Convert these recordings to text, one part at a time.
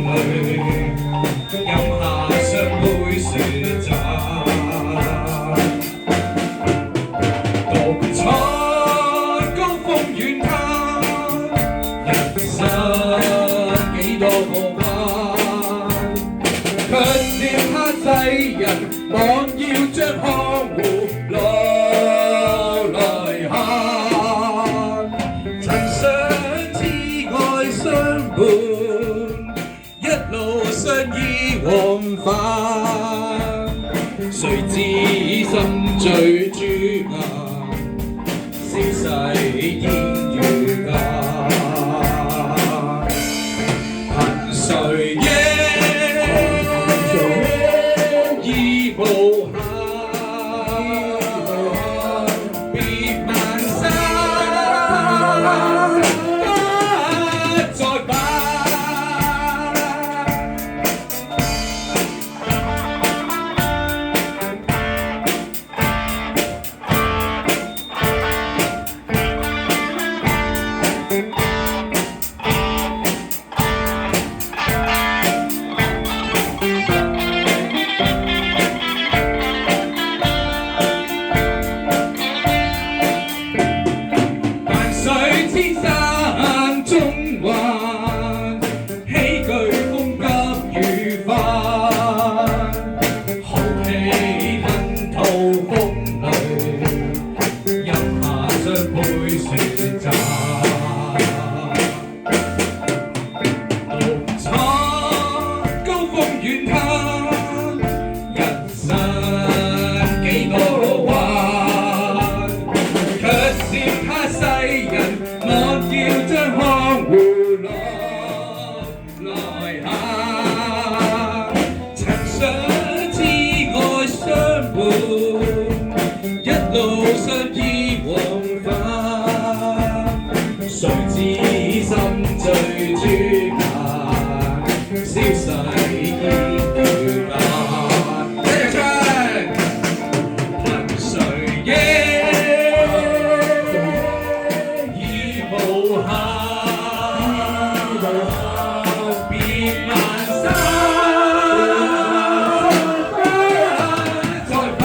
淚，飲下雙杯雪酒。獨坐高峰遠灘，人生幾多個彎，卻嫌他世人妄要將江湖攞來慳。曾想知愛相伴，一路相依往返，誰知心醉豬眼，消逝煙雨間。憑誰憶已無限，別萬山不再版。千山中環，喜懼風急雨翻，豪氣吞吐風裏，飲下雙杯雪酒。獨坐高峰遠灘，人生幾多個彎，卻嫌他世人我要將江湖攞來慳。曾想知愛相伴，一路相依往返，誰知心醉豬眼，消逝煙雨間。憑誰無限，別萬山再攀。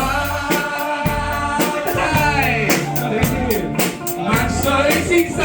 萬水千山。